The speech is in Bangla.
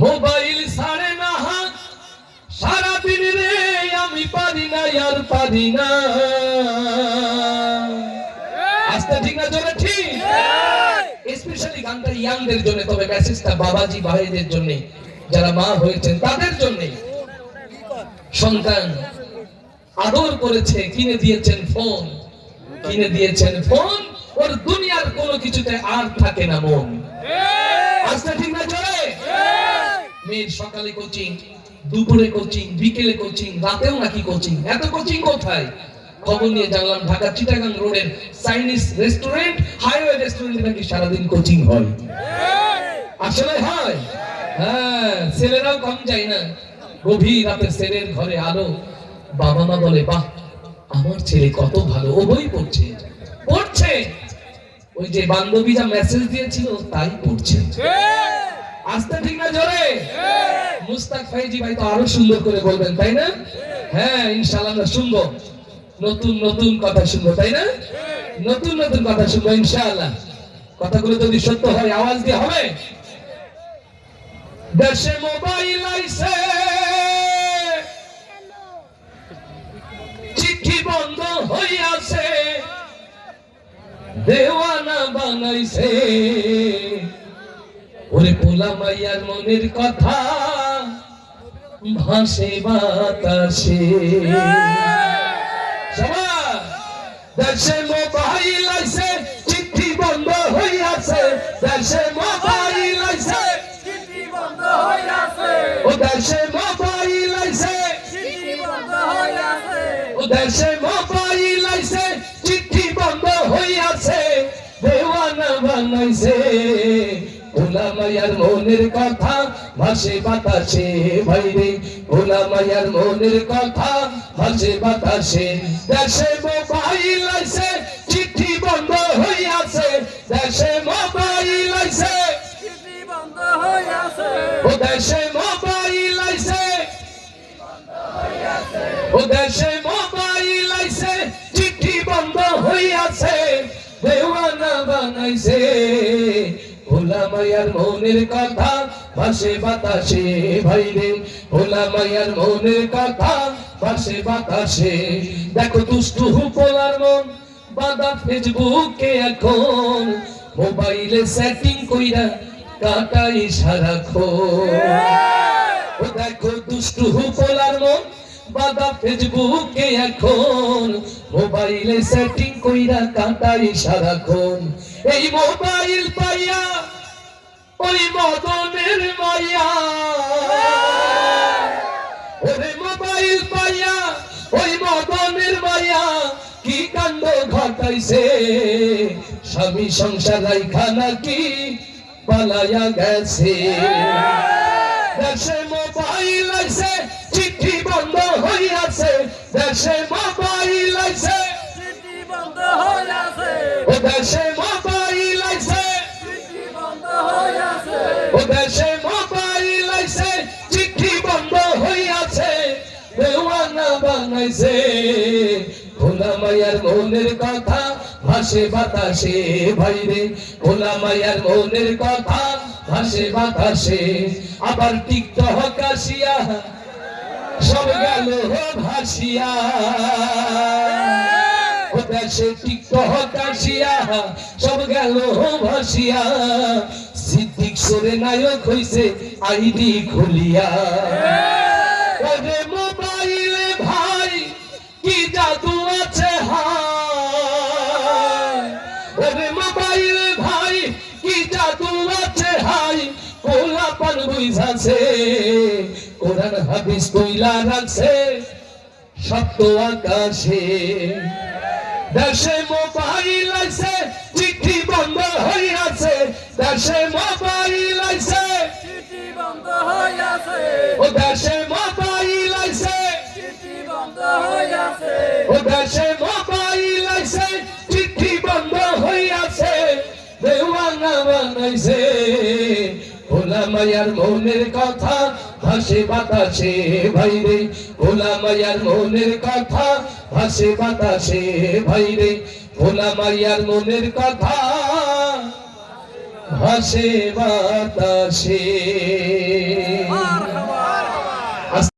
মোবাইল ছাড়ে না সারা দিন রে, আমি পারি না আর পারি না। আস্তে ঠিক না জোরে ঠিক? স্পেশালি গানটা ইয়াংদের জন্য, তবে মেসেজটা বাবাজি ভাইদের জন্য, যারা মা হয়েছেন তাদের জন্য। সন্তান আদর করেছে, কিনে দিয়েছেন ফোন, কিনে দিয়েছেন ফোন, ওর দুনিয়ার কোনো কিছুতে আর থাকে না মন। আস্তে ঠিক না জোরে? মেয়ের সকালে কোচিং, দুপুরে কোচিং, বিকেলে কোচিং, রাতেও নাকি কোচিং। এত কোচিং কোথায়? খবর নিয়ে জানলাম ঢাকা চিটাগাং রোডের চাইনিজ রেস্টুরেন্ট, হাইওয়ে রেস্টুরেন্টে নাকি সারাদিন কোচিং হয়। আসলে হয়? হ্যাঁ, ছেলেরাও কম যায় না। গভীর রাতে ছেলের ঘরে আলো, বাবা মা বলে বাহ আমার ছেলে কত ভালো, ও বই পড়ছে পড়ছে, ওই যে বান্ধবী যা মেসেজ দিয়েছিল তাই পড়ছে। আস্তে ঠিক না জোরে? মুস্তাক ফাইজি ভাই তো আরো সুন্দর করে বলবেন, তাই না? হ্যাঁ, ইনশাআল্লাহ আমরা শুনবো, নতুন নতুন কথা শুনবো, তাই না? নতুন নতুন কথা শুনবো ইনশাআল্লাহ। কথাগুলো যদি সত্য হয় আওয়াজ দিয়ে হবে। দেশে মোবাইল আইছে, চিঠি বন্ধ হইয়াছে, দেওয়ানা বানাইছে, ওরে পোলা মাইয়ার মনের কথা ভাসে বাতাসে। দেশে মোবাইল আইছে, চিঠি বন্ধ হইয়াছে, দেশে মোবাইল আইছে, চিঠি বন্ধ হইয়াছে, ও দেশে মোবাইল আইছে, চিঠি বন্ধ হইয়াছে, ও দেশে মোবাইল আইছে, চিঠি বন্ধ হইয়াছে, দেওয়ানা বানাইছে, ভোলা মায়ার মনের কথা ভাসে বাতাসে, ভাইরে ভোলা মায়ার মনের কথা ভাসে বাতাসে। দেশে মোবাইল আইছে, চিঠি বন্ধ হইয়াছে, দেশে মোবাইল আইছে, চিঠি বন্ধ হইয়াছে, ও দেশে মোবাইল আইছে, ও দেশে মোবাইল আইছে, চিঠি বন্ধ হইয়াছে, দেওয়ানা বানাইছে, ভোলা মায়ার মনের কথা ভাসে বাতাসে, ভাইরে ভোলা মায়ার মনের কথা ভাসে বাতাসে। দেখো দুষ্টু পোলার মন বাঁধা ফেসবুকে এখন, মোবাইলে সেটিং কইরা কাটাই সারাক্ষণ। ও দেখো দুষ্টু পোলার মন বাঁধা ফেসবুকে এখন, মোবাইলে সেটিং কইরা কাটাই সারাক্ষণ। এই মোবাইল পাইয়া ওই মদনের মাইয়া, ওরে মোবাইল পাইয়া ওই মদনের মাইয়া কি কাণ্ড ঘটাইছে, স্বামী সংসার রাইখা নাকি পালাইয়া গেছে। দেশে মোবাইল আইছে, চিঠি বন্ধ হইয়াছে, দেশে মোবাইল আইছে, চিঠি বন্ধ হইয়াছে, ও দেশে মোবাইল আইছে, চিঠি বন্ধ হইয়াছে, ও দেশে মোবাইল আইছে, চিঠি বন্ধ হইয়াছে, দেওয়ানা বানাইছে, ভোলা মায়ার মনের কথা ভাসে বাতাসে, ভাইরে ভোলা মায়ার মনের কথা ভাসে বাতাসে। আবার টিকটক আসিয়া সব গেল ভাসিয়া, ও দেশে টিকটক আসিয়া সব গেল ভাসিয়া, সিদ্দিক সরে নায়ক হইছে আইডি খুলিয়া। ওরে মোবাইলে ভাই কি জাদু আছে হায়, ওরে মোবাইলে ভাই কি জাদু আছে হাই, পোলা পান বুঝাছে, কোরআন হাদিস কইলা রাখছে সপ্ত আকাশে। দেশে মোবাইল আইছে, চিঠি বন্ধ হইয়াছে, দেশে মোবাইল আইছে, চিঠি বন্ধ হইয়াছে, ও দেশে মোবাইল আইছে, চিঠি বন্ধ হইয়াছে, ও দেশে মোবাইল আইছে, চিঠি বন্ধ হইয়াছে, দেওয়ানা বানাইছে, ভোলা মায়ার মনের কথা ভাসে বাতাসে, ভাইরে ভোলা মায়ার মনের কথা ভাসে বাতাসে, ভাইরে ভোলা মায়ার মনের কথা ভাসে বাতাসে।